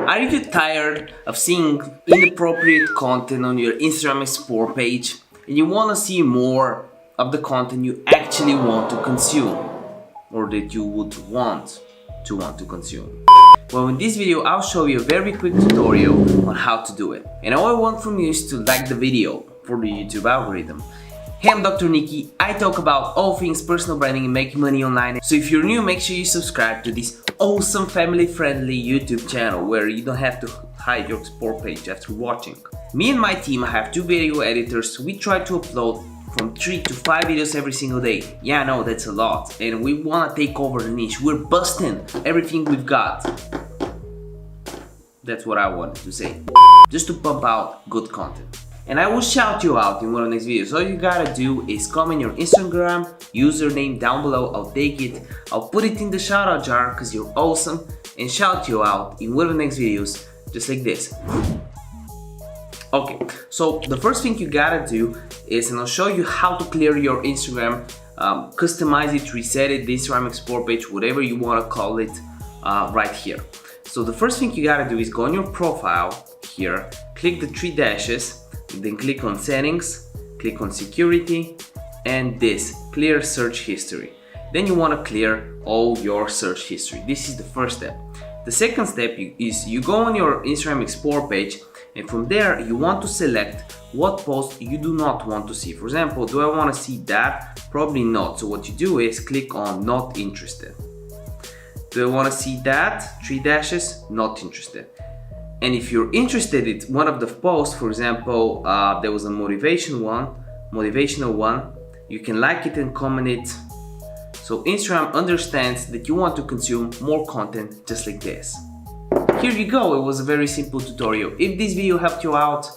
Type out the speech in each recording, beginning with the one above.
Are you tired of seeing inappropriate content on your Instagram Explore page and you want to see more of the content you actually want to consume or that you would want to consume? Well, in this video I'll show you a very quick tutorial on how to do it. And all I want from you is to like the video for the YouTube algorithm. Hey, I'm Dr. Nikki. I talk about all things personal branding and making money online. So if you're new, make sure you subscribe to this awesome family-friendly YouTube channel where you don't have to hide your Explore page after watching. Me and my team, I have 2 video editors. We try to upload from 3 to 5 videos every single day. Yeah, I know that's a lot. And we want to take over the niche. We're busting everything we've got. That's what I wanted to say. Just to pump out good content. And I will shout you out in one of the next videos. All you gotta do is comment your Instagram username down below. I'll take it, I'll put it in the shout out jar because you're awesome, and shout you out in one of the next videos just like this. Okay, so the first thing you gotta do is, and I'll show you how to clear your Instagram, customize it, reset it, the Instagram Explore page, whatever you want to call it, right here. So the first thing you gotta do is go on your profile here, click the 3 dashes, then click on settings, click on security, and this clear search history. Then you want to clear all your search history. This is the first step. The second step is you go on your Instagram Explore page, and from there you want to select what post you do not want to see. For example, do I want to see that? Probably not. So what you do is click on not interested. Do I want to see that? 3 dashes, not interested. And if you're interested in one of the posts, for example, there was a motivational one, you can like it and comment it. So Instagram understands that you want to consume more content just like this. Here you go, it was a very simple tutorial. If this video helped you out,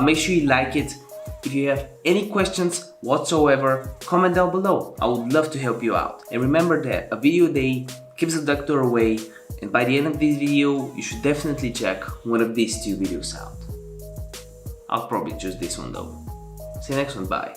make sure you like it. If you have any questions whatsoever, comment down below. I would love to help you out. And remember that a video a day keeps the doctor away. And by the end of this video, you should definitely check one of these 2 videos out. I'll probably choose this one though. See you next one, bye.